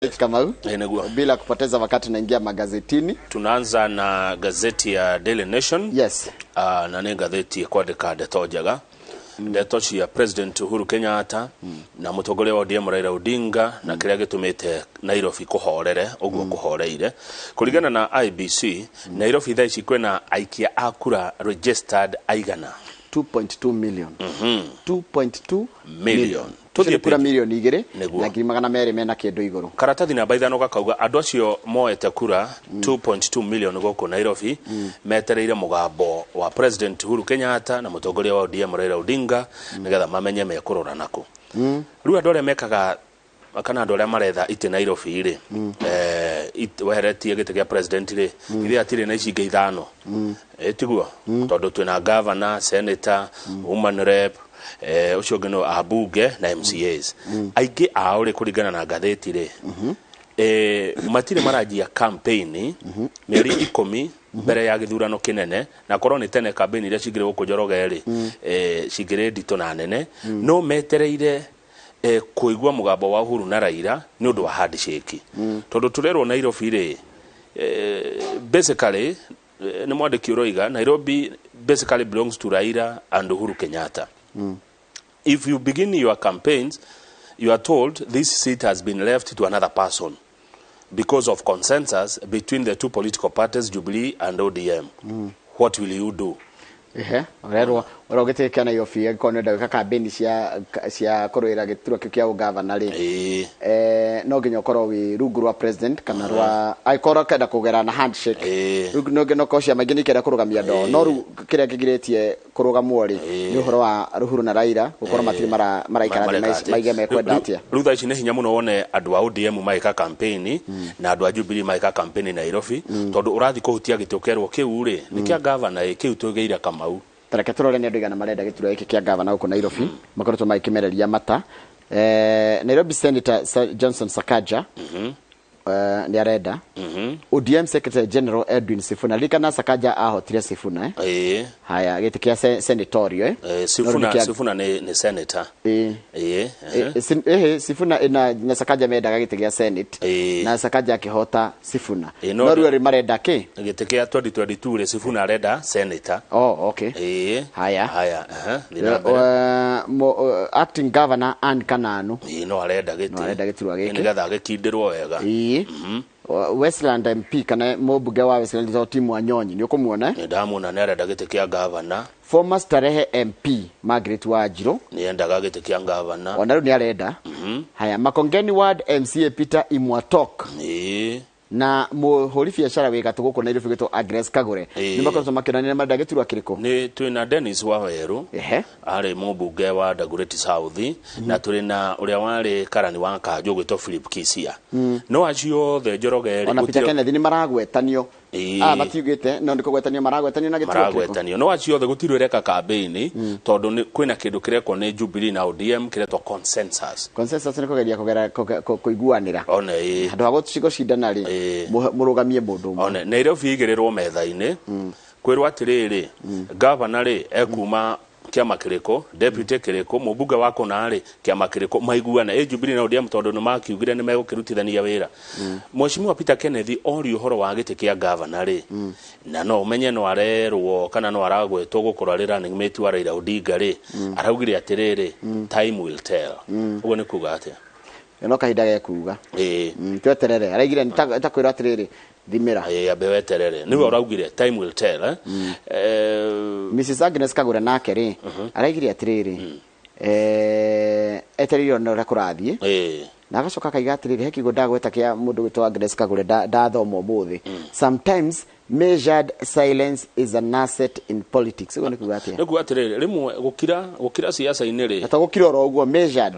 Kamau, bila kupoteza wakati naingia magazetini. Tunaanza na gazeti ya Daily Nation. Yes. Na ni gazeti kwa deka detojaga. Detochi ya President Uhuru Kenyatta na mutongoria wa ODM Raila Odinga na kiria gitumite Nairobi kuhorere uguo kuhoreire. Kuringana na IBC, Nairobi thaa ici kwena aikia akura registered aigana 2.2 million. 2.2 million. Tuthire kura milioni igiri na ngiri magana meri mena kindu iguru. Karatathi namba ithano gakauga andu acio moete kura 2.2 million goko Nairobi metereire mugambo wa President Uhuru Kenyatta na mutongoria wa ODM Raila Odinga nigetha mamenye mekurora nako. Riu andu aria mekaga kana andu aria maretha ite Nairobi ri weheretie gite kia president ri ithe atire na ici ithano tiguo tondu twina governor, senator, woman rep ucio ngeno abunge na MCAs aingĩ ao ri kuringana na gatheti ri matire marajia campaign meri 10 mbere ya githurano kinene na korwo ni tene campaign iria cingire guku Njoroge ri cingire ndito na nene no metereire kuigwa mugambo wa Uhuru na Raila ni undu wa handshake tondu turerwo Nairobi ri basically ni mwandiki uroiga Nairobi basically belongs to Raila and Uhuru Kenyatta. If you begin your campaigns, you are told this seat has been left to another person because of consensus between the two political parties, Jubilee and ODM. What will you do? Orerwo urogete na Nairobi kono ndagika campaign cia kuruira gituro kia governor ri no nginya korwo wi rungu rwa president kana rwa aikora kenda kugera na handshake no nginya kocia magini kenda kurugamia ndo no ru kiria kigiretie kurugamwo ri ni uhoro wa Uhuru na Raila gukorwo matiri maraikara maige mekwenda atia rutha ici ni hinya muno wone andu a ODM maika campaign na andu a Jubilee maika campaign Nairobi tondu urathi kuhutia gitukerwo kiu ri ni kia governor kiu tugeira Kamau tareke turore ni andu igana marenda gituro iki kia governor uko Nairobi makoretwo maikimereria mata Nairobi Senator Johnson Sakaja ni arenda ODM Secretary General Edwin Sifuna likana Sakaja ahotire Sifuna haya giti kia senatorial Sifuna ni senator Sifuna na Sakaja medaga giti kia senate na Sakaja akihota Sifuna no ruo marenda ki giti kia 2022 ri Sifuna arenda senator okay haya acting governor and Kananu no arenda gituro giki nigetha agikindirwo wega Westland MP kana mubunge wa Westland zo timu Wanyonyi ni ukumuona ndamuna ne arenda gite kia governor former Starehe MP Margaret Wajiro ni endaga gite kia governor onaru ni arenda haya Makongeni Ward MCA Peter Imwatok na muhuri biashara wega tuguko Nairobi gito Agnes Kagure ni makoto makirania na ndagiturwa kiriko ni twina Dennis Waweru ari mubunge wa Dagoretti South na turi na uria wari karani wa Kanjo gwito Philip Kisia no acio the Njoroge ri ona Peter Kennedy ni maragwetanio matiugite no ndiko gwetanio maragwetanio na gituro maragwetanio no acio the gutirwe reka campaign tondu kwina kindu kireko ni Jubilee na ODM kiretwa consensus ni kugeria kuiguanira ona andu agotucigo cindana ri murugamie mundu ona Nairobi igirirwo metha-ini kwirwa atiriri governor ri ekuma kiama kiriko deputy kiriko mubunge wako na ri kiama kiriko maiguana Jubilee na ODM tondu no makiugire ni megukirutithania wira Mheshimiwa Peter Kennedy ori uhoro wa gite kia governor ri na no umenye no arerwo kana no aragwetwo gukora ri running mate wa Raila Odinga ri araugire atiriri time will tell ugo ni kuga atia no kahinda ge kuga tweterere araigire nitakwira atiriri thimira abe terere niwe uraugire time will tell Mrs Agnes Kagure nake ri araigire atiriri eteririo no rakurathie na gacoka kaiga atiriri hekigo ndagweta kia mundu gwitwa Agnes Kagure ndathoma muthi sometimes measured silence is an asset in politics ugo nikuga atia nikuga atiriri rimwe gukira siasa inere ata gukira oro uguo measured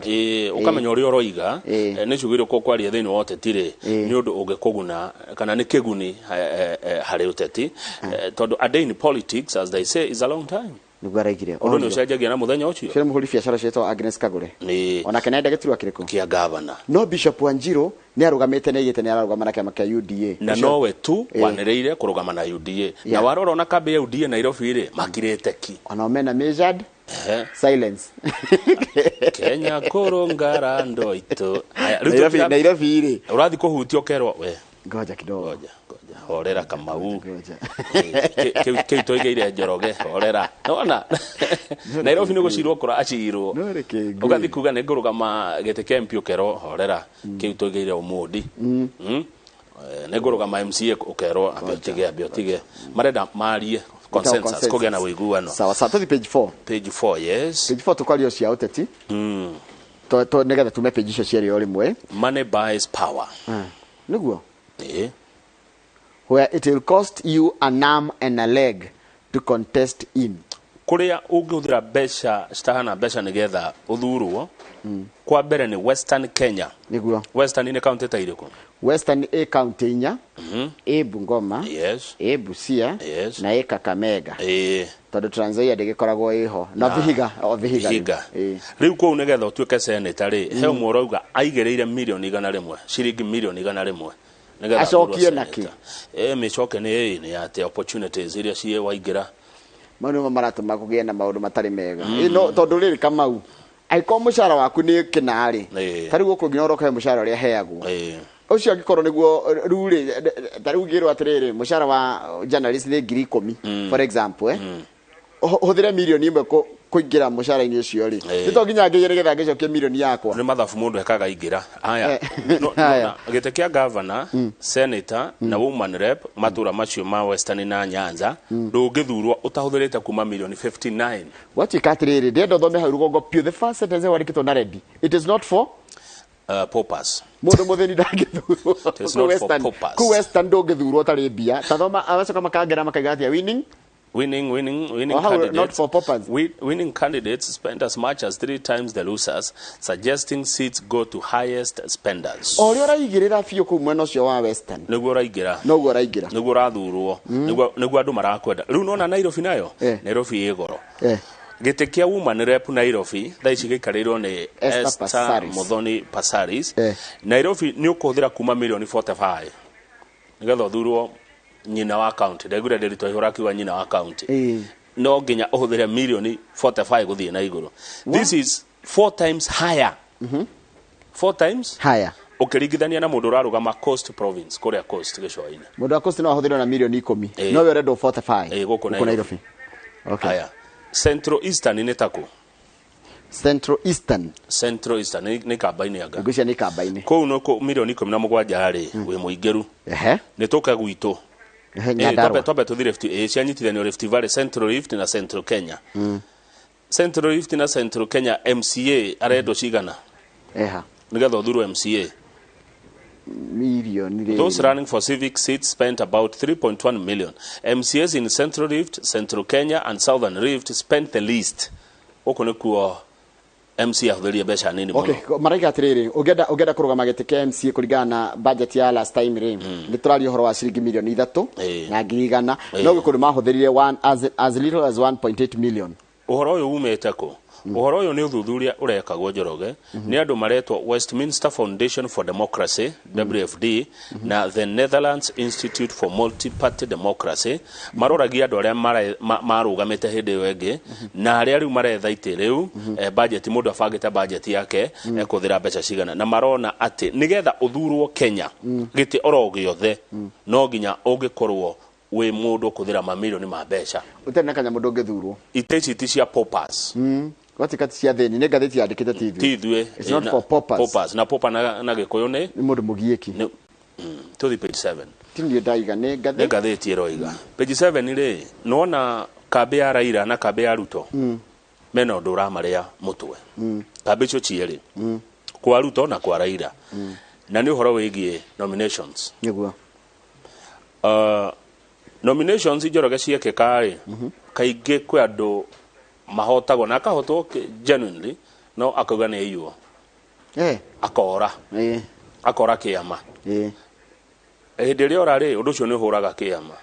ukamenya uri oroiga ni cugire ko kwaria thini wote tire ni undu ugekuguna kana ni kiguni hari uteti tondu a day in politics as they say is a long time nugaraigire ondo no shajagia na muthenya ucio cire muhuri biashara cieto Agnes Kagure ona kenenda giturwa kiriko kia governor no Bishop Wanjiro ni arugamite na igite ni ararugama na kiama kia UDA na nowe tu wanereire kurugama na UDA na warora na kambe ya UDA Nairobi ri makirete ki ona mena measured silence Kenya kurungara ndoito Nairobi iri urathi kuhutio kerwa we ngoja kidogo horera Kamau kiu toigeire Njoroge horera nona Nairobi ni gucirwo kura acirwo ugathi kuga ne ngurugama gete kempio kero horera kiu toigeire Umundi ne ngurugama MCA ukerwo abiotige marenda marie consensus kugena wiguano sawa tuthi page 4 yes page 4 tukwario cia uteti to negetha tume page icio ciari o rimwe money buys power niguo where it will cost you an arm and a leg to contest in kuria ungiuthira besha stahana besha nigetha uthurwo kwa mbere ni Western Kenya niguo Western ni county ta iriko Western a county inya Bungoma yes Busia yes na Kakamega tondu Trans Nzoia ndigikoragwo iho na Vihiga riu ko nigetha utuike senator ri he umurauga aigereire milioni 100 shilingi milioni 100 nigetha acokio naki micoke ni ate opportunities iria cie waingira maundu maratuma kugie na maundu matari mega no tondu riri Kamau aiko mushara waku ni kinari tari guku nginya uroka mushara ria heagwo ucio angikoro niguo ruri tari ugirwo atiriri mushara wa journalist ni 10,000 for example huthire milioni imwe kuingira mushara ini ucio ri nito nginya ngigere getha ngicokia milioni yakwa ni mathafu mundu ekaga ingira haya gite kia governor senator na woman rep matura macio ma Western na Nyanza ndungithurwo utahuthirite kuma milioni 59 what you katiriri ndendo thome hau rugongo pio the first sentence wandikitwo na red it is not for poppers mundu mutheni ndangithurwo ku Western ndungithurwo tari bia tathoma abacoka makagera makaiga atia winning candidates, not for poppers. Winning candidates spend as much as 3 times the losers, suggesting seats go to highest spenders. Ori oraigirira fio ku mwena ucio wa Western. Niguo raigira. Niguo rathurwo. Niguo andu marakwenda. Riu nona Nairobi nayo. Nairobi igoro. Gite kia woman rep Nairobi thaa ici gikarirwo ni Esther Muthoni Passaris. Nairobi ni ukuthira kuma milioni 45 nigetha thurwo nyina wa county ndegure ndirito ihura kiwa nyina wa county no nginya uhuthire milioni 45 guthie na iguru. This is 4 times higher 4 times higher ukiringithania na mundu urarugama Coast Province kuria Coast Gicua-ini mundu wa Coast no ahuthire na milioni 10 no we rendo 45 guku Nairobi. Okay haya Central Eastern ni taku Central Eastern ni kabaini aga ngucia ni kabaini ko no ko milioni 17 hari we muingeru ni toka gwitu tobe to Rift cianyitithania Rift Valley Central Rift na Central Kenya Central Rift na Central Kenya MCA aredo cigana nigetha uthuru MCA million. Those running for civic seats spent about 3.1 million. MCAs in Central Rift, Central Kenya and Southern Rift spent the least. Okonekuo MCA hudhuria besha nini muno. Okay, maraiga atiriri ugenda kurugama gitike MCA kuringana na budget ya last time ri. Ni turari horo wa shilingi milioni 3 na ngirigana no gikuri mahuthirire as little as 1.8 million. Uhoro uyu umete ko. Uhoro uyu ni uthuthuria urekagwo Njoroge ni andu maretwo Westminster Foundation for Democracy WFD na the Netherlands Institute for Multi-Party Democracy maroragia andu aria marugamite hindi wengi na aria riu maretha ite riu budget mundu abangite budget yake ekuthira mbeca cigana na marona ati nigetha uthurwo Kenya giti oro giothe no nginya ungikorwo we mundu kuthira mamilioni ma mbeca utena kanya mundu ngithurwo iteci ti cia poppers watikati cia theni ne gatheti yandikite tithwe it's not for poppers na popper na gikuyu ni mundu mugieki to the page 7 tindio daiga ne gatheti eroiga page 7 ri nona kambe ya Raila na kambe ya Ruto mena undu uramaria mutwe kambe cio cieri kwa Ruto na kwa Raila na ni uhoro wigie nominations niguo nominations Njoroge ciekeka ri kaingi kwi andu mahotagwo na akahotwo genuinely no akauga ni iyo akora akora kiama hindi ria orari undu cio ni huraga kiama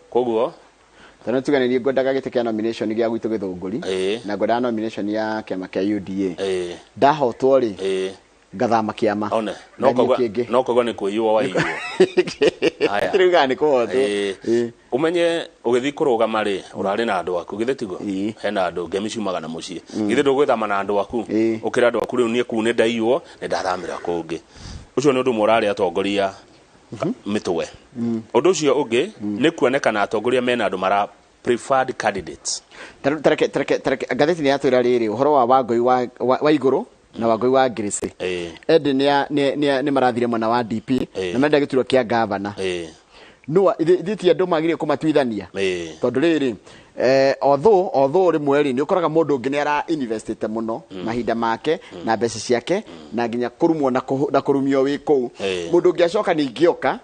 koguo tano tuganirie ngwendaga gite kia nomination gia gwitu githunguri na ngwenda nomination ya kiama kia UDA ndahotwo ri ngathama kiama one no kogwa ni kuiywo wa iyo aya triga ni kuhotwo umenye ugithi kurugama ri urari na andu aku githe tigo hena andu ngemi ciumaga na mucii githe ndugwithama na andu aku ukira andu aku riu nie ku ne ndaiwo ne ndaramira kungi ucio ni undu morari atongoria mitwe undu ucio ungi ni kuonekana atongoria mena andu mara preferred candidates tareke gatheti ni atwira riri uhoro wa Wangui wa iguru na Wangui wa Ngirisi edi ni marathire mwana wa DP na menda gituro kia governor no thiti andu magire kumatuithania tondu riri although rimwe ri ni ukoraga mundu ngi ni ara investite muno mahinda make na mbeca ciake na nginya kurumwo na kurumio wi ku mundu ngi acoka ni ngioka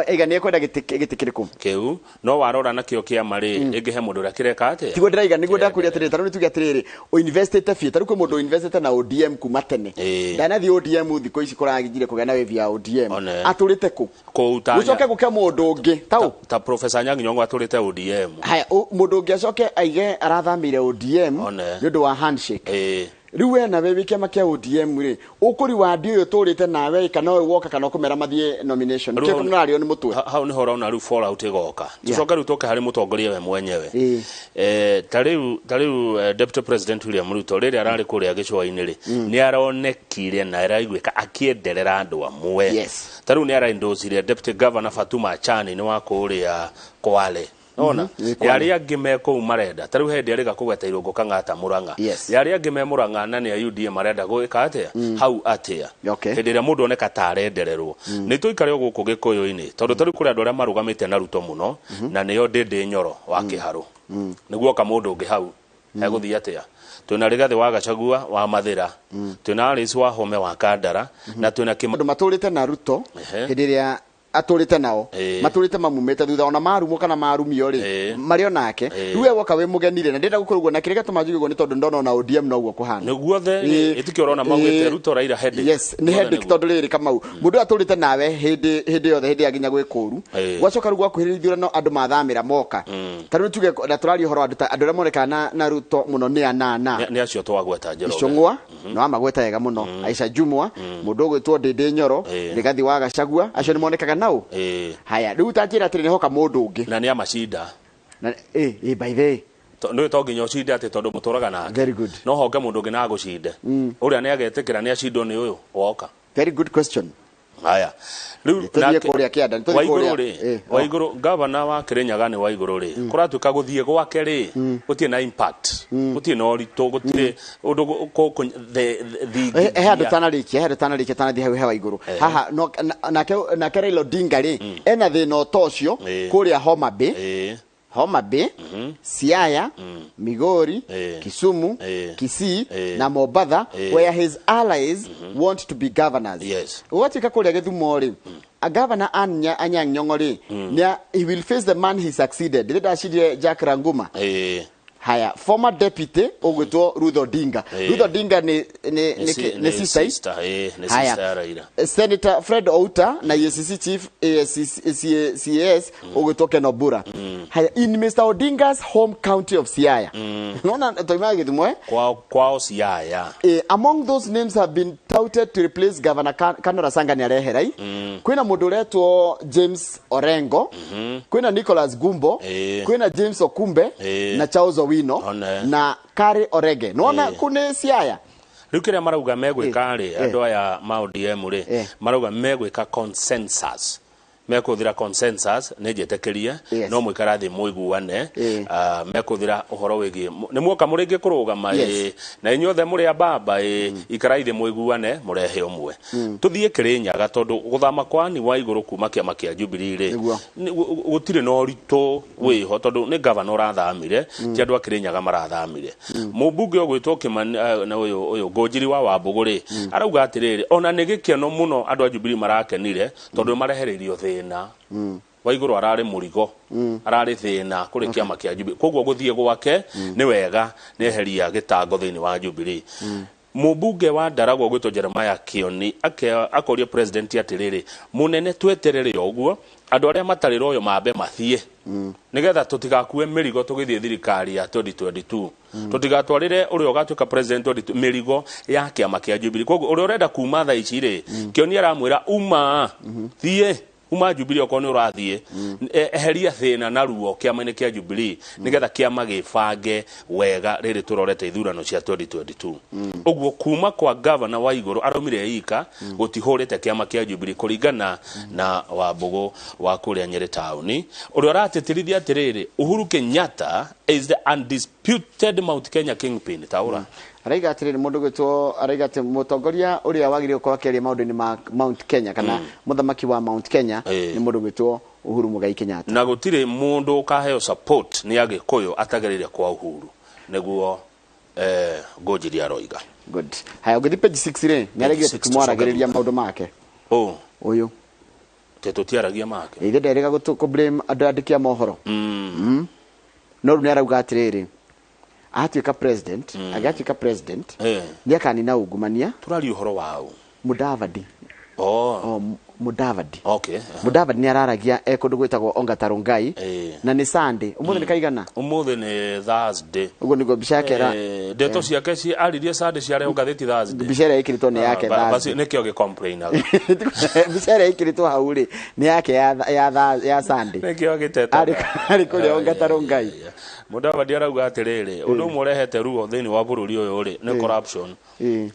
ega ni kwenda gitikiriku keu no warora na kio kia mari ingihe mundu ria kireka ate tigo ndiraiga niguo ndakuria atiri taru tuge atiri o investite fee taru ku mundu investite na ODM kuma tene ndanathi ODM thiko ici kuragijire kugena wevi ya ODM aturite ku utanya ucoke guke mundu ngi ta professor Nyangi Nyong'o aturite ODM haya mundu ngi acoke aige arathamire ODM ndu wa handshake riwe na wewe kiama kia ODM ri ukuri wa ndio yo turite nawe kana woka kana kumera mathie nomination kiko nario ni mutwe hau ni hora na ru fallout igoka tucoka ru toke hari mutongoria we mwenyewe tariu deputy president William Ruto riri arari kuria gicwa-ini ri ni aronekire na araigwika akienderera andu amwe tariu ni araindosire deputy governor Fatuma Achani ni wa kuria Kwale ona yari angi me ko marenda tariu hendi ari gakugeta irungu kangata Murang'a yari angi me Murang'a na ni UDA marenda gwika atia hau atia hendi ria mundu oneka tarendererwo ni tuikare guku gikuyu-ini tondu tariu kuri andu aria marugamite na Ruto muno na niyo Ndindi Nyoro wa Kiharu niguo ka mundu ungi hau eguthii atia twina Rigathi wa Gachagua wa Mathira twina Alice wa Home wa Kandara na twina Kimathi maturite na Ruto hendi ria aturite nao maturite mamumete thutha ona marumo kana marumio ri mario nake riwe woka we mugenire na ndenda gukorwo na kirega tumajugo ni tondu ndona na ODM no guo kuhana niguo the itikirona magwete Ruto Raila head ni head tondu riri kamau mundu aturite nawe hindi yothe hindi aginya gwikuru gwacoka rugo akuhirithio no andu mathamira moka tariu tuge na turari horo andu ramoneka na Ruto muno ni anana ni acio twagweta Njoroge Icung'wa no amagweta yega muno Aisha Jumwa mundu gwitwo Ndindi Nyoro Rigathi wa Gachagua acio ni monekaga nao haya riu tajira atiri hoka mundu ungi na ni amacinda na by the way no to nginya ucinde ati tondu muturaga nake very good no honge mundu ungi na gucinde uria ni agetikira ni acindo ni uyu woka very good question haya riu na kuria kianda Waiguru governor wa Kirinyaga ni Waiguru ri kuratuka guthie gwake ri gutie na impact gutie no rito gutie undu ko the hadu tanarikia tanathi hau Waiguru haha na Raila Odinga ri ena thina tocio kuria Homa Bay Siaya Migori Kisumu Kisii na Mombasa where his allies want to be governors watika kuria Githumo ri a governor Anyang' Nyong'o ri he will face the man he succeeded did ashidie Jack Ranguma haya former deputy ogwetwo Ruth Odinga Ruth Odinga ni sister Raila Senator Fred Outa na EACC chief CS ogwetwo Ken Obura haya in Mr Odinga's home county of Siaya unaona toima Githumo kwao Siaya among those names have been touted to replace Governor Kanora Sanga ni areherai kwina mundu retwo James Orengo kwina Nicholas Gumbo kwina James Okumbe na Charles Owino na Kari Orege nona kune Siaya riu kiria marauga megwika ri andu aya ma ODM ri marauga megwika consensus mekuthira consensus ne jetekeria no mwikarathi muiguane mekuthira uhoro wigi ni muoka muringi kurugama na inyothe muri ababa ikaraithi muiguane murehe umwe tuthie Kirinyaga tondu guthama kwa ni Waiguru kuma kiama kia Jubilee ri gutire no rito wiho tondu ni governor athamire ti andu a Kirinyaga marathamire mubunge ogwitwo Kimani na uyu Ngũnjiri wa Wambugũ arauga atiriri ona ni gikeno muno andu a Jubilee marakenire tondu marehereirio thina Waiguru arari murigo arari thina kuri kiama kia Jubilee koguo guthie gwake ni wega ni eheria gitango thini wa Jubilee mubunge wa Ndaragwa gwitwo Jeremiah Kioni akoria president atiriri munene tweterere oguo andu aria matarira uyo mambe mathie nigetha tutigakue mirigo tugithie thirikari ya 2022 tutigatwarire uria ugatuika president mirigo ya kiama kia Jubilee koguo uria urenda kuma tha ici ri Kioni aramwira uma thie uma Jubilee okone urathie eheria thina na ruo kiama-ini kia Jubilee nigetha kiama gibange wega riri turorete ithurano cia 2022 uguo kuma kwa governor wa iguru araumire ika gutihurite kiama kia Jubilee kuringana na Wambugu wa kuria Nyeri town uria ratetirithia atiriri Uhuru Kenyatta is the undisputed Mount Kenya kingpin taura araiga atiriri mundu gwitwo araiga ati mutongoria uria wagire ukorwa keria maundu-ini ma Mount Kenya kana muthamaki wa Mount Kenya ni mundu gwitwo Uhuru Muigai Kenyatta na gutire mundu ukaheo support ni Agikuyu atagerire kwa Uhuru niguo Ngojiria Roiga good haya ugithi page 6 ri ni araiga tumwaragiriria maundu make uyu tetutiaragia make ithe nderega gutuko blame andikia mohoro no ni arauga atiriri atuika president agatuika president ni akanina ungumania turari uhoro wao Mudavadi Mudavadi Mudavadi ni araragia ekundu gwitagwo Ongata Rongai na ni Sunday umuthi ni kaigana umuthi ni Thursday ugo nigo bishakera ndeto ciake ci aririe Sunday ciare ngatheti Thursday bishara ikiritwo ni yake basi nikio gicomplainaga bishara ikiritwo hauri ni yake ya Sunday nikio giteta ari kuri Ongata Rongai Mudavadi arauga atiriri undu murehete ruo thini wa bururi uyu ri ni corruption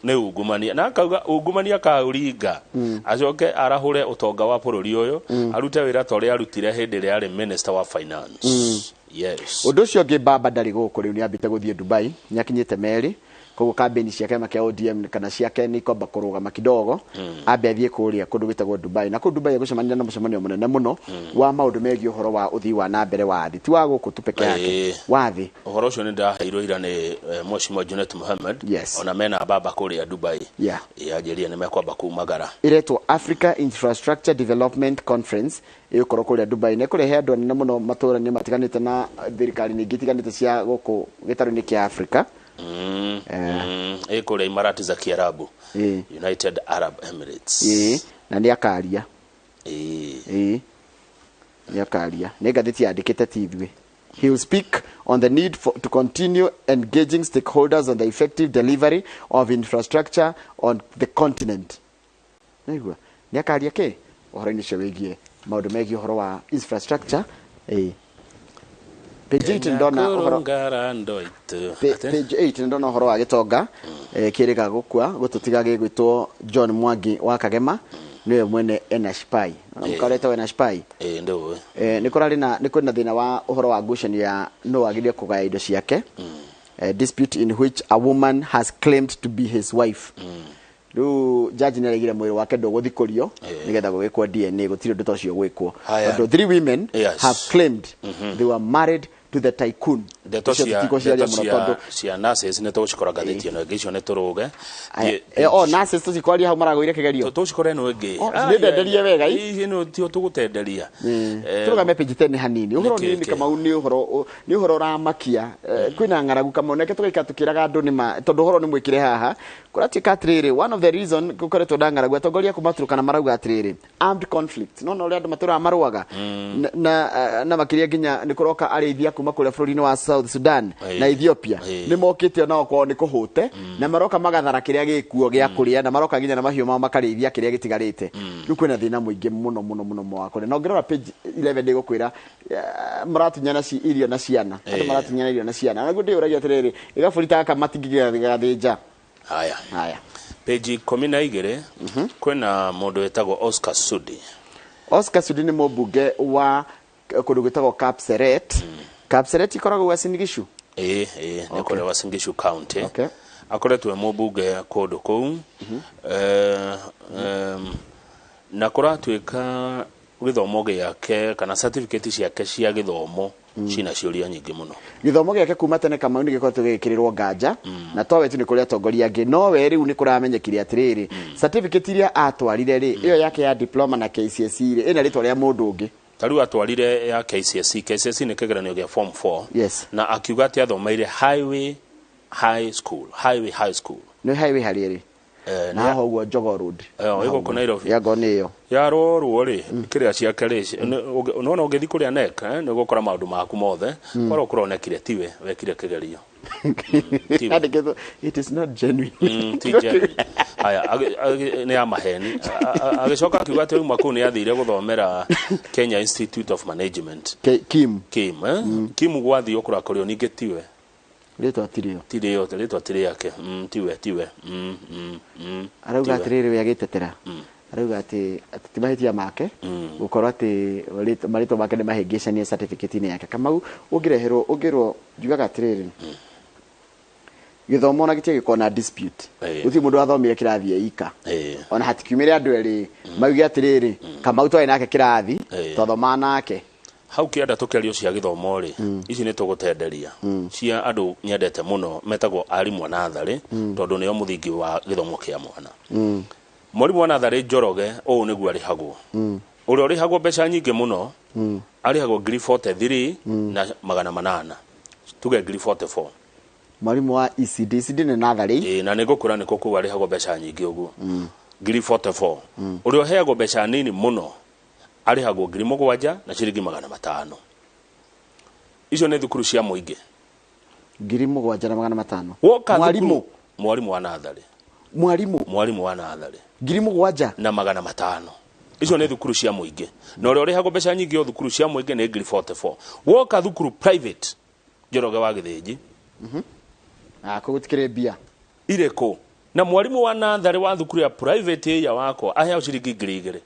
ni ungumania na akauga ungumania kauringa acoke arahure utonga wa bururi uyu arute wira tori arutire hindi ri ari minister wa finance yes undu cio ngibamba ndari guku riu ni ambite guthie Dubai nyakinyite meri koguo campaign ciake makia ODM kana ciake ni komba kurugama kidogo ambe athie kuria kundu gwitagwo Dubai na kundu Dubai gucemania na mucemanio munene muno wa maundu megie uhoro wa uthii wa na mbere wa thi ti wa guku tu peke yake wa thi uhoro ucio ni ndaheirwo ira ni Mheshimiwa Junet Mohamed ona mena baba kuria Dubai yajeria ni mekwamba kumagara iretwo Africa Infrastructure Development Conference ikoro kuria Dubai ne kurehe andu anene muno matura ni matiganite na thirikari ningi tiganite cia guku gitaru-ini kia Africa kule Imarati za Kiarabu United Arab Emirates na ni akaria ni akaria ni gatheti yandikite tithwe he will speak on the need to continue engaging stakeholders on the effective delivery of infrastructure on the continent nigwa ni akaria ke uhoro-ini cio wigie maundu megie uhoro wa infrastructure page 8 ndona uhoro page 8 ndona uhoro wa gitonga kiriga gukua gututiga gigwitwo John Mwangi wa Kagema niwe mwene Enashpai mukareta Enashpai ndio ni kurari na ni kwina thina wa uhoro wa ngucanio ya no agirie kugaya indo ciake dispute in which a woman has claimed to be his wife Ru judge ni aregire mwiri wake ndoguthikurio nigetha gugikwo DNA gutire ndu tocio gwikwo but 3 women have claimed they were married to the tycoon cia nurses ne to cikora gatheti no ngicio ne turuge nurses to cikori hau maragwire kigerio to cikore no ngi ni ndenderie wega ii no tio tugutenderia turuga page 10 hanini uhoro ni kama ni uhoro ramakia kwina ngaragu kama oneke tugaika tukiraga andu ni ma tondu uhoro ni mwikire haha kuratika atiriri one of the reason kukoretwo ndangaragu atongoria kumaturukana marauga atiriri armed conflict no uri andu matura maruaga na makiria nginya ni kuroka arithia kuma kule bururi-ini wa South Sudan na Ethiopia ni mokite nao kwao ni kuhute na maroka magathara kiria gikuo gia kuria na maroka nginya na mahiu mao makarithia kiria gitigarite riu kwina thina muingi muno mwako na ngirora page 11 ndi gukwira maratunyana ci irio na ciana andu maratunyana irio na ciana na gundi uragia atiriri igabulita aka matingigathinja haya page 12 kwina mundu wetagwo Oscar Sudi ni mubunge wa kundu gwitagwo Kapseret ikoragwo Uasin Gishu ni kore Uasin Gishu county akoretwo mubunge kundu kou na kuratwika githomo giake kana certificate ciake cia githomo cina ciuria nyingi muno githomo giake kuma tene kama ni gikoretwo gikirirwo nganja na towe tu ni kuria tongoria ngi no we riu ni kuramenyekire atiriri certificate iria atwarire ri iyo yake ya diploma na KCSE ri ina ritwa ria mundu ungi taru atwarire ya KCSE ni kigeranio gia form 4 na akiuga ati athomeire highway high school no highway hariri na ho guo Jogoo Road iko ku Nairobi yago niyo ya rorwo ri kiria cia karici no ngithi kuria nek ni gukora maundu maku mothe kora kuronekire tiwe wekire kigerio it is not genuine aya ni ya maheni agicoka akiuga ati uma ku ni athire guthomera Kenya Institute of Management Kim gwathi ukura kurio ninge tiwe Leto atirio yake tiwe arauga atiriri we agitetera arauga ati timahitia make gukorwo ati marito make ni mahingicania certificate ni yake Kamau ungirwo njugaga atiriri githomo na gitie gikona dispute uthi mundu athomire kirathi ika ona hatikiumire andu eri maugi atiriri Kamau twari nake kirathi tothoma nake hau kienda tukerio cia githomo ri ici ni tugutenderia cia andu nyendete muno metagwo arimu nathari tondu nio muthingi wa githomo kia mwana murimu wa nathari Njoroge o niguo arihagwo uria arihagwo mbeca nyingi muno arihagwo 43 na 800 tuge 44 mwarimu wa ECD ni nathari na nigukura niko ku arihagwo mbeca nyingi uguo 44 uria heagwo mbeca nini muno arihagwo 7,000 na ciringi 500 icio ni thukuru cia muingi 7,000 na 500 mwarimu wa nathari mwarimu wa nathari 7,000 na 500 icio ni thukuru cia muingi na uria urihagwo mbeca nyingi o thukuru cia muingi ni 44 woka thukuru private Njoroge wa Githinji kugutikire bia ireko na mwarimu wa nathari wa thukuru ya private ya wako ahea ciringi 2,000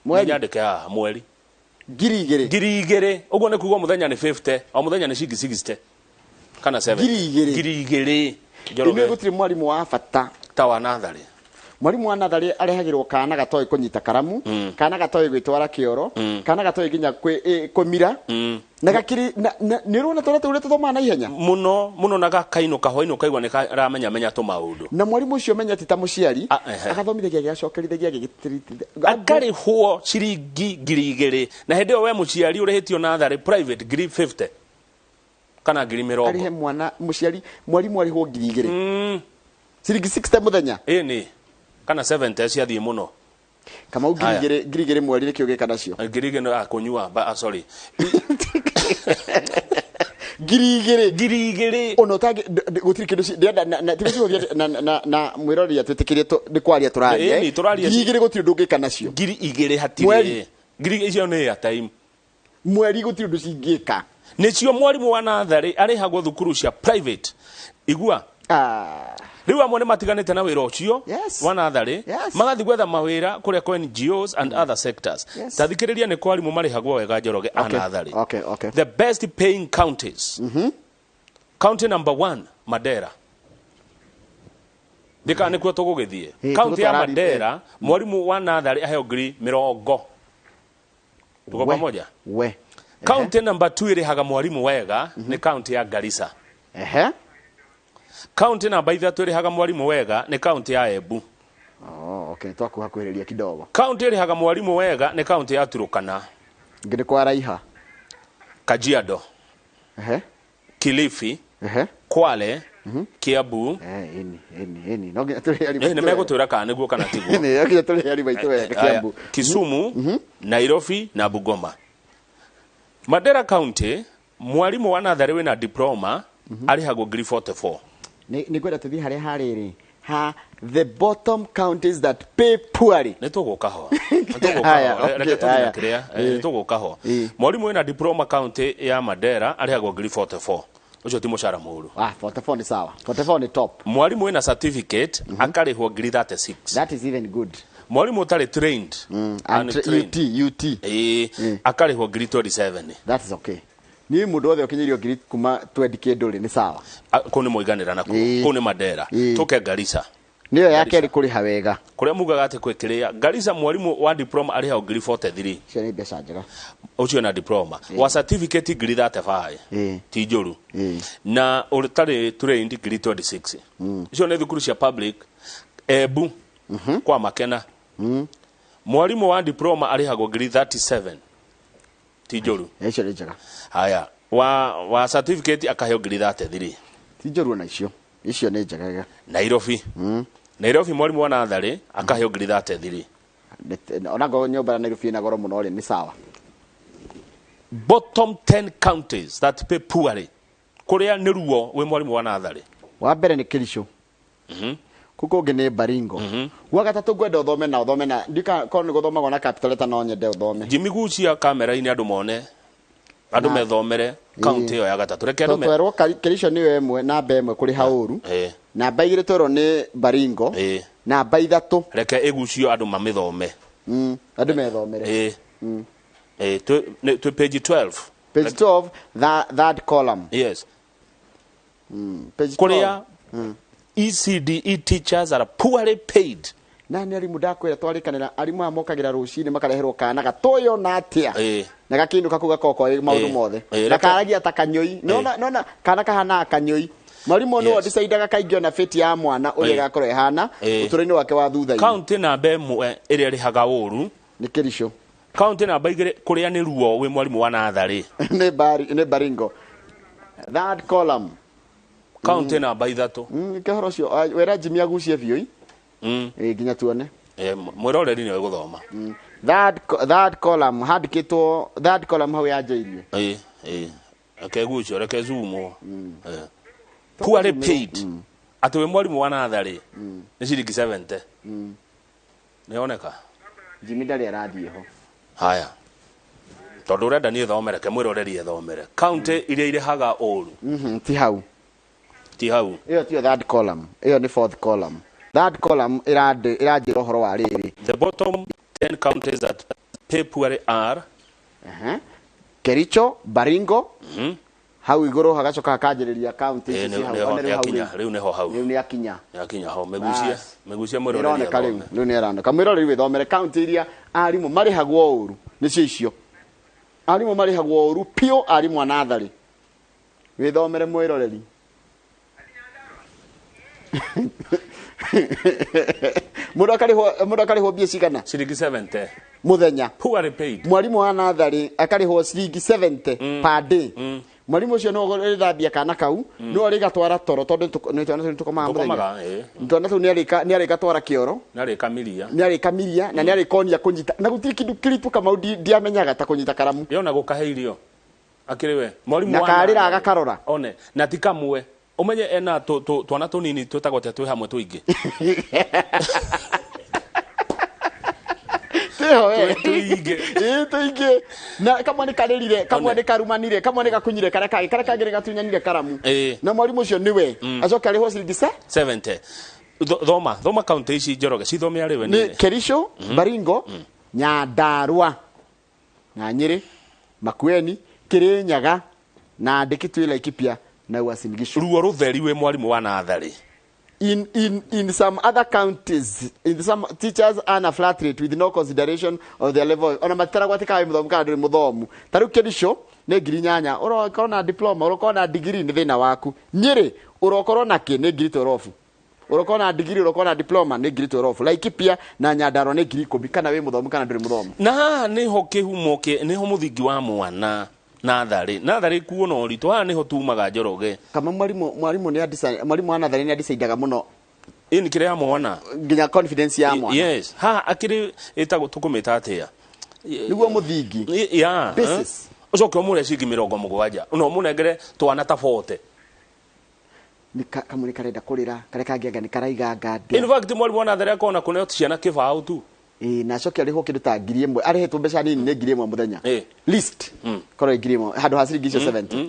mweri andike haha mweri 2,000 uguo ni kugo muthenya ni 50 o muthenya ni 60 kana 7 2,000 Njoroge gutire mwarimu wa bata ta wa nathari mwarimu wa nathari arehagirwo kana gatoy kunyita karamu kana gatoy gwitwara kioro kana gatoy ginya kumira na gakiri ni runa tore tore tuthoma na ihenya muno na gakaino kahoino kaigwa ni karamenya tu maundu na mwarimu ucio menya ti ta muciari agathomithagia giacokerithagia gigitiriti akari huo ciringi 2,000 na hende we muciari urehitio nathari private 50 kana 70 arihe mwana muciari mwarimu arihwo 2,000 ciringi 60 muthenya ni kana 70 ciathie muno Kamau 2,000 mweri nikio gika nacio 2,000 akunyua sorry 2,000 ono tagi gutiri kindu na tibicio na mwirori atwitikirie ni kwaria turaria 2,000 gutiri ndungika nacio 2,000 hatire 2,000 icio ni ya time mweri gutiri ndu cingika nicio mwarimu wa nathari arihagwo thukuru cia private igua riu amwe ni matiganite na wira ucio wa nathari magathi gwetha mawira kuria kwa NGOs and other sectors tathikiriria ni kwarimu marihagwo wega Njoroge anathari the best paying counties county number 1 Madera ndika nikuo tugugithie county ya Madera mwarimu wa nathari aheo 70 tuko pamoja county number 2 irihaga mwarimu wega ni county ya Garissa county number 3 irihaga mwarimu wega ni county ya Embu twakuhakuhiriria kidogo county irihaga mwarimu wega ni county ya Turukana ngine kwa raiha Kajiado Kilifi Kwale Kiambu ni megutwira kana niguo kana tiguo Kisumu Nairobi na Bungoma Madera County mwarimu wa nathari wina diploma arihagwo 44 ni gwenda tuthi haria hariri the bottom counties that pay poorly nituguka ho nituguka ho mwarimu wina diploma county ya Madera arihagwo 44 ucio ti mucara muru 44 ni sawa 44 ni top mwarimu wina certificate akarihwo 36 that is even good mwarimu utari trained UT akarihwo 27 that is okay ni mundu othe ukinyirio ngiri kuma 20k nduri ni sawa ko ni muiganira nako ko ni Madera tuke Garissa niyo yake ari kuriha wega kuria mugaga ati kwekiria Garissa mwarimu wa diploma ari ha 43 cio ni mbeca njega ucio na diploma wa certificate 35 ti njuru na utari trained 26 icio ni thukuru cia public Embu kwa Makena mwarimu wa diploma ari hago 37 ti njuru icio ni njega haya wa certificate akaheo 33 ti njuru na icio ni njega Nairobi Nairobi mwalimu wa natharĩ akaheo ngiri 33. Onago nyumba na Nairobi na goro muno ri ni sawa. Bottom 10 counties that pay poorly. Kuria nĩ ruo we mwalimu wa natharĩ. Wa mbere ni Kericho. Kuko ngene Baringo. Wa gatatu gwenda uthome na ndika kono guthoma gona capital letter no nyende uthome. Jimmy Gucia kamera-inĩ andu mone. Andu methomere county yo ya gatatu. Reke andu twerwo Kericho ni ĩmwe namba ĩmwe kuri hauru. Namba igĩrĩ twerwo ni Baringo. Namba ithatũ reke ĩgucio andu mamithome. Andu methomere. To page 12. Page 12, that column. Yes. Page 12. Kuria ECDE teachers are poorly paid. Nani ari mudakwira twarikanira arimu amokagira rucini makareherwo kana gatoyo na atia. Na gakindu kakuga koko maundu mothe. Na karagia ta kanyoi. Nona kana kahana kanyoi. Mwalimu no decide kaingio na feti ya mwana uri gakorwo ehana utureni wake wa thutha-ini. County namba ĩmwe ĩrĩa rihaga ũru ni Kericho. County namba igĩrĩ kuria nĩ ruo we mwalimu wa natharĩ. Ni Baringo. That column. County namba ithatũ. Kehoro cio wera Jimmy agucie biũ. Nginya tuone. Mwiroreri ni guthoma. That column handikitwo that column hau yanjĩirie. Akegucio reke zumo. Poorly paid. Ati we mwalimu wa natharĩ ni ciringi 70. Nĩoneka. Jimmy ndari arathie ho. Haya. Tondu urenda ni thomere ke mwiroreri ethomere. County iria irihaga ũru. Ti hau. Iyo ti that column. Iyo ni fourth column. That column iranjira uhoro wa riri. The bottom 10 counties that pay poorly are Kericho, Baringo. Hau iguru hagacoka hakanjiriria county ici hau. Riu neho hau. Riu ni akinya. Yakinya hau megucia mwiroreri. Ironeka riu ni arandika mwiroreri withomere county iria arimu marihagwo uru nicio icio. Arimu marihagwo uru pio arimu anatharĩ. Withomere mwiroreri. Mundu akariho mbia cigana? Ciringi 70 muthenya. Poorly paid. Mwalimu wa natharĩ akariho ciringi 70 per day. Mwalimu ucio no rithambia kana kau no rigatwara toro tondu nĩ tukomaga muthenya. Ntona tu ni arika twara kioro. Ni arika miria na ni arikonia kunyita. Na gutiri kindu kiritu kama ndiamenyaga ta kunyita karamu. Yona gukaheirio. Akiriwe mwalimu wa nakarira agakarora. One na tikamwe. Umenye ena twana tunini twetagwo twi hamwe twingi. Tuingi. Na kama ni karerire, kama ni karumanire, kama ni gakunyire kagire gatunyanire karamu. Na mwalimu ucio niwe. Acoka riho ciringi 70. Thoma county ici Njoroge cithome ariwe ni Kericho, Baringo, Nyandarua, na Nyeri, Makueni, Kirinyaga na Ndikitu Laikipia. Na Uasin Gishu. Ruo rutheri we mwalimu wa natharĩ. In some other counties, in some teachers earn a flat rate with no consideration of their level. Ona matara gwatika muthomu kana nduri muthomu. Taru Kericho ne ngiri 8. Urokorwo na diploma, urokorwo na degree ni thina waku. Nyeri urokorwo na ki ne ngiri 12. Urokorwo na degree, urokorwo na diploma ne ngiri 12. Laikipia na Nyandarua ne ngiri 10 kana we muthomu kana nduri muthomu. Na niho kihumo ke niho muthingi wa mwana. Natharĩ kuo no ritu ha niho tumaga Njoroge. Kama mwalimu ni adisa mwalimu wa natharĩ ni adisaidaga muno ini kire ya mwana nginya confidence ya mwana. Yes ha akiri etago tukumita atia niguo muthingi basis ucoke umure cigi 70 no munengere twana ta 40 kama ni karenda kurira kare kangianga ni karaiga ngande. In fact mwalimu wa natharĩ akona kuneo ciana kibao tu. Na cokia riho kindu ta ngiri 1 arehetwo mbeca nini ne ngiri 1 muthenya list koro ngiri 1 handu ha ciringi 70.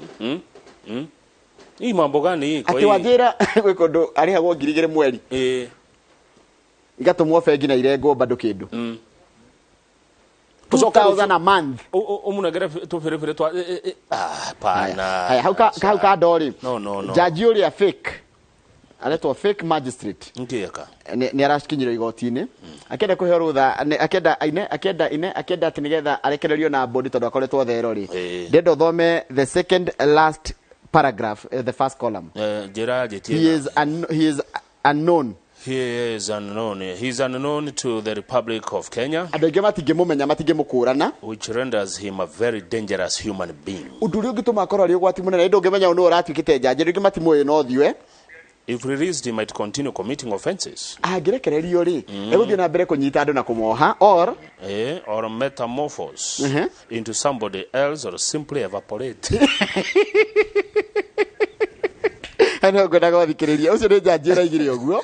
Hii mambo gani kwa hiyo atiwajira gwe kundu arihagwo ngiri 2 mweri igatumwo bengi na irengo bado kindu 2000 a month umunagere tuferefere twa pana haya hau ka dori no judge uria fake aletwa fake magistrate ngiyaka ni arashikinyira igoti-ini akenda kuhe rutha akenda ati nigetha arekererio na bodi tondu akoretwo thero ri ndendo thome the second last paragraph the first column. He is unknown. He is unknown to the Republic of Kenya, adege matingimumenya matingimukũrana, which renders him a very dangerous human being. Uduri ungituma akoro ari ugwati munene ndungimenya unu uratuikite njanje ringi matimuye no thiwe. if released he might continue committing offenses. Angirekererio ri eguthie na mbere kunyita andu na kumoha or metamorphose into somebody else or simply evaporate. Ano ngona gwathikiriria ucio ni jaji raigire oguo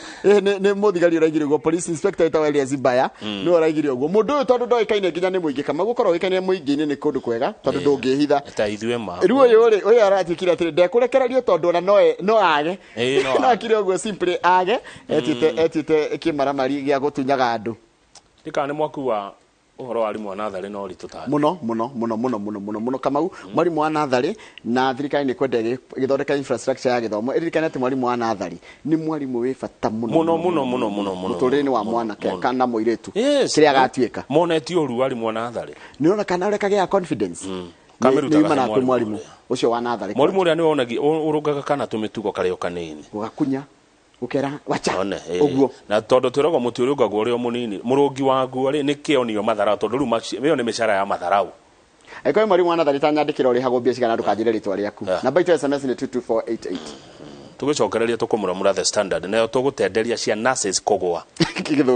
ni muthigari raigire oguo police inspector ita Elias Zibaya no raigire oguo mundu uyu tondu ndoikaine nginya ni muingi kama gukorwo wikaine muingi ni kundu kwega tondu ndungihitha ta ithue ma riu uyu aratikira atiri ndekurekererio tondu ona no age no akire oguo simply age etite kimaramari gia gutunyaga andu ndikane mwaku wa uhoro wa arimu wa nathari no rituta muno Kamau mwarimu wa nathari na thirikari ni kwenda githondeka infrastructure ya githomo eririkane ati mwarimu wa nathari ni mwarimu wi bata muno muturire-ini wa mwana kana muiretu kiria agatuika moneti uru arimu wa nathari ni ona kana ureka gia confidence kameruta na mwarimu ucio wa nathari mwarimu uria ni wonagi urungaga kana tumitugo kario kanini ugakunya ukera wacha oguo na tondu twiragwo muti uri ungagwo uri munini murungi waguo ri nikionio mathara tondu ru meyo ni mishara ya matharau aiko mwarimu wa nathari tanyandikira uri hagwo biacara na ndukajire ritwa riaku namba itu SMS ni 22488 tugicokereria tukumuramura The Standard nayo tugutenderia cia nurses kugwa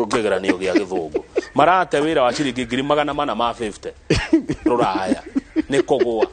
kigeranio gia githungu marate wira wa ciringi 450 ruraya ni kugwa